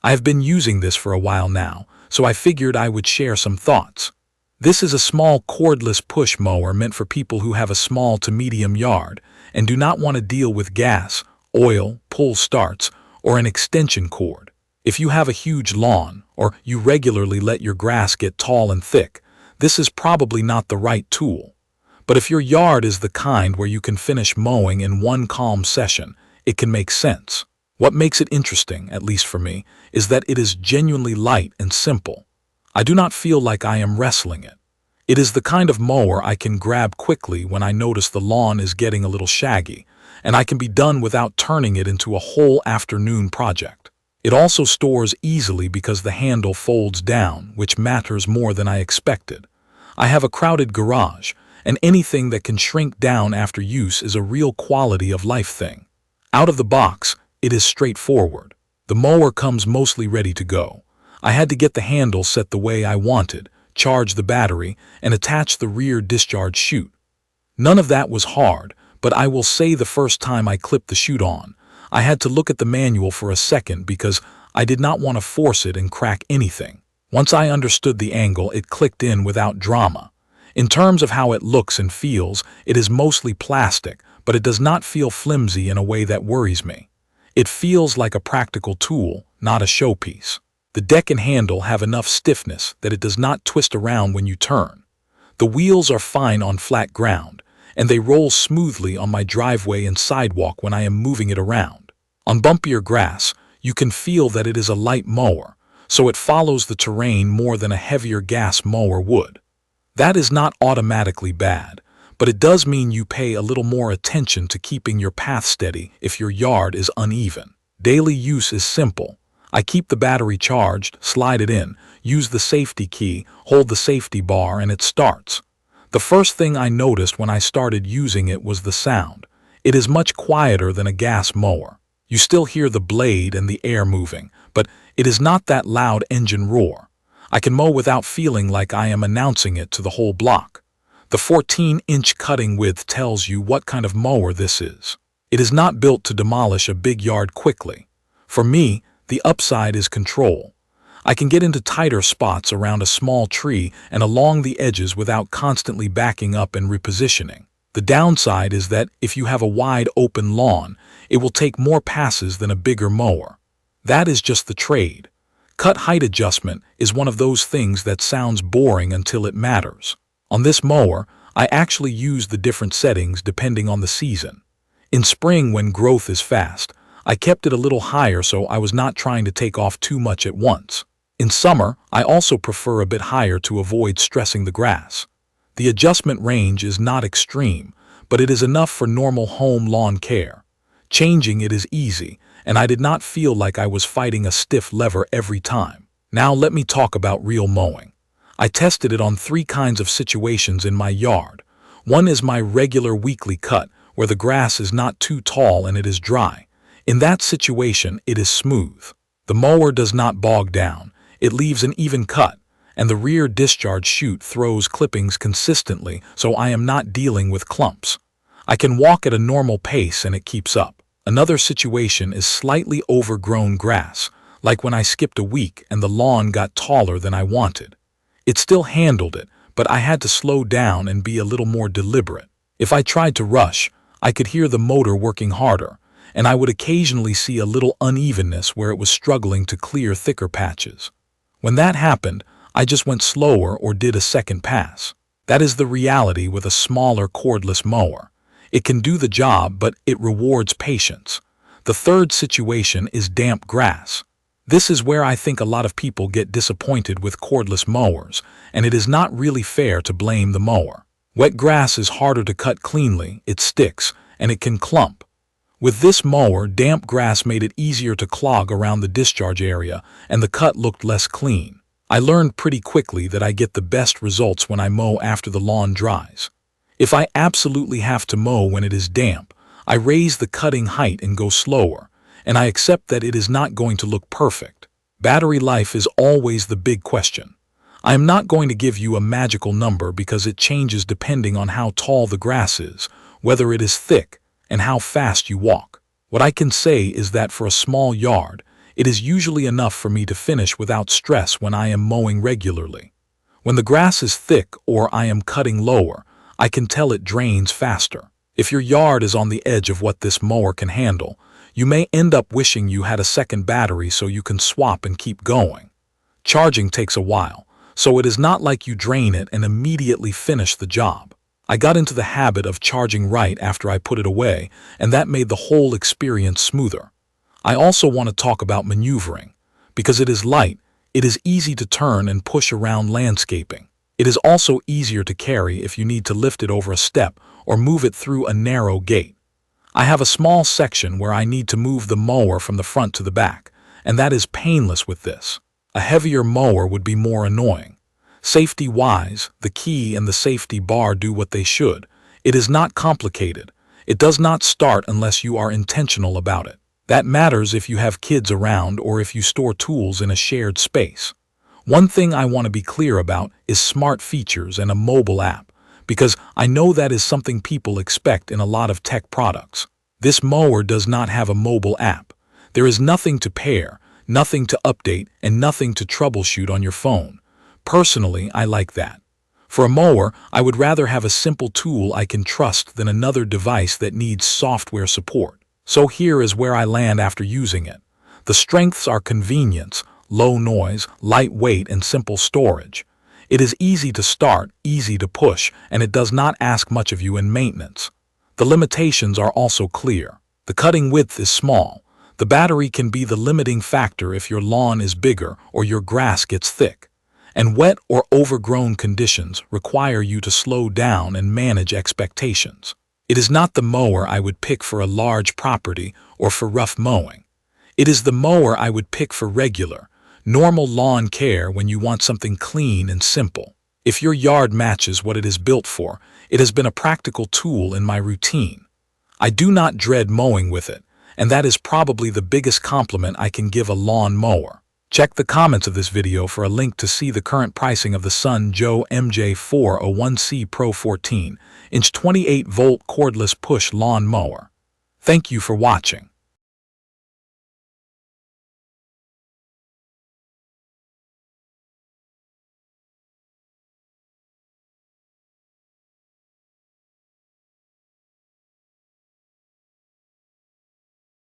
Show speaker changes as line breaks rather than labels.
I have been using this for a while now, so I figured I would share some thoughts. This is a small cordless push mower meant for people who have a small to medium yard and do not want to deal with gas, oil, pull starts, or an extension cord. If you have a huge lawn, or you regularly let your grass get tall and thick, this is probably not the right tool. But if your yard is the kind where you can finish mowing in one calm session, it can make sense. What makes it interesting, at least for me, is that it is genuinely light and simple. I do not feel like I am wrestling it. It is the kind of mower I can grab quickly when I notice the lawn is getting a little shaggy, and I can be done without turning it into a whole afternoon project. It also stores easily because the handle folds down, which matters more than I expected. I have a crowded garage, and anything that can shrink down after use is a real quality of life thing. Out of the box, it is straightforward. The mower comes mostly ready to go. I had to get the handle set the way I wanted, charge the battery, and attach the rear discharge chute. None of that was hard, but I will say the first time I clipped the chute on, I had to look at the manual for a second because I did not want to force it and crack anything. Once I understood the angle, it clicked in without drama. In terms of how it looks and feels, it is mostly plastic, but it does not feel flimsy in a way that worries me. It feels like a practical tool, not a showpiece. The deck and handle have enough stiffness that it does not twist around when you turn. The wheels are fine on flat ground, and they roll smoothly on my driveway and sidewalk when I am moving it around. On bumpier grass, you can feel that it is a light mower, so it follows the terrain more than a heavier gas mower would. That is not automatically bad, but it does mean you pay a little more attention to keeping your path steady if your yard is uneven. Daily use is simple. I keep the battery charged, slide it in, use the safety key, hold the safety bar, and it starts. The first thing I noticed when I started using it was the sound. It is much quieter than a gas mower. You still hear the blade and the air moving, but it is not that loud engine roar. I can mow without feeling like I am announcing it to the whole block. The 14-inch cutting width tells you what kind of mower this is. It is not built to demolish a big yard quickly. For me, the upside is control. I can get into tighter spots around a small tree and along the edges without constantly backing up and repositioning. The downside is that if you have a wide open lawn, it will take more passes than a bigger mower. That is just the trade. Cut height adjustment is one of those things that sounds boring until it matters. On this mower, I actually use the different settings depending on the season. In spring, when growth is fast, I kept it a little higher so I was not trying to take off too much at once. In summer, I also prefer a bit higher to avoid stressing the grass. The adjustment range is not extreme, but it is enough for normal home lawn care. Changing it is easy, and I did not feel like I was fighting a stiff lever every time. Now let me talk about real mowing. I tested it on 3 kinds of situations in my yard. One is my regular weekly cut, where the grass is not too tall and it is dry. In that situation, it is smooth. The mower does not bog down. It leaves an even cut, and the rear discharge chute throws clippings consistently, so I am not dealing with clumps. I can walk at a normal pace and it keeps up. Another situation is slightly overgrown grass, like when I skipped a week and the lawn got taller than I wanted. It still handled it, but I had to slow down and be a little more deliberate. If I tried to rush, I could hear the motor working harder, and I would occasionally see a little unevenness where it was struggling to clear thicker patches. When that happened, I just went slower or did a second pass. That is the reality with a smaller cordless mower. It can do the job, but it rewards patience. The third situation is damp grass. This is where I think a lot of people get disappointed with cordless mowers, and it is not really fair to blame the mower. Wet grass is harder to cut cleanly, it sticks, and it can clump. With this mower, damp grass made it easier to clog around the discharge area, and the cut looked less clean. I learned pretty quickly that I get the best results when I mow after the lawn dries. If I absolutely have to mow when it is damp, I raise the cutting height and go slower, and I accept that it is not going to look perfect. Battery life is always the big question. I am not going to give you a magical number because it changes depending on how tall the grass is, whether it is thick, and how fast you walk. What I can say is that for a small yard, It is usually enough for me to finish without stress when I am mowing regularly. When the grass is thick or I am cutting lower, I can tell it drains faster. If your yard is on the edge of what this mower can handle, you may end up wishing you had a second battery so you can swap and keep going. Charging takes a while, so it is not like you drain it and immediately finish the job. I got into the habit of charging right after I put it away, and that made the whole experience smoother. I also want to talk about maneuvering. Because it is light, it is easy to turn and push around landscaping. It is also easier to carry if you need to lift it over a step or move it through a narrow gate. I have a small section where I need to move the mower from the front to the back, and that is painless with this. A heavier mower would be more annoying. Safety-wise, the key and the safety bar do what they should. It is not complicated. It does not start unless you are intentional about it. That matters if you have kids around or if you store tools in a shared space. One thing I want to be clear about is smart features and a mobile app, because I know that is something people expect in a lot of tech products. This mower does not have a mobile app. There is nothing to pair, nothing to update, and nothing to troubleshoot on your phone. Personally, I like that. For a mower, I would rather have a simple tool I can trust than another device that needs software support. So here is where I land after using it. The strengths are convenience, low noise, lightweight, and simple storage. It is easy to start, easy to push, and it does not ask much of you in maintenance. The limitations are also clear. The cutting width is small. The battery can be the limiting factor if your lawn is bigger or your grass gets thick. And wet or overgrown conditions require you to slow down and manage expectations. It is not the mower I would pick for a large property or for rough mowing. It is the mower I would pick for regular, normal lawn care when you want something clean and simple. If your yard matches what it is built for, it has been a practical tool in my routine. I do not dread mowing with it, and that is probably the biggest compliment I can give a lawn mower. Check the comments of this video for a link to see the current pricing of the Sun Joe MJ401C-PRO 14-inch 28-volt cordless push lawn mower. Thank you for watching.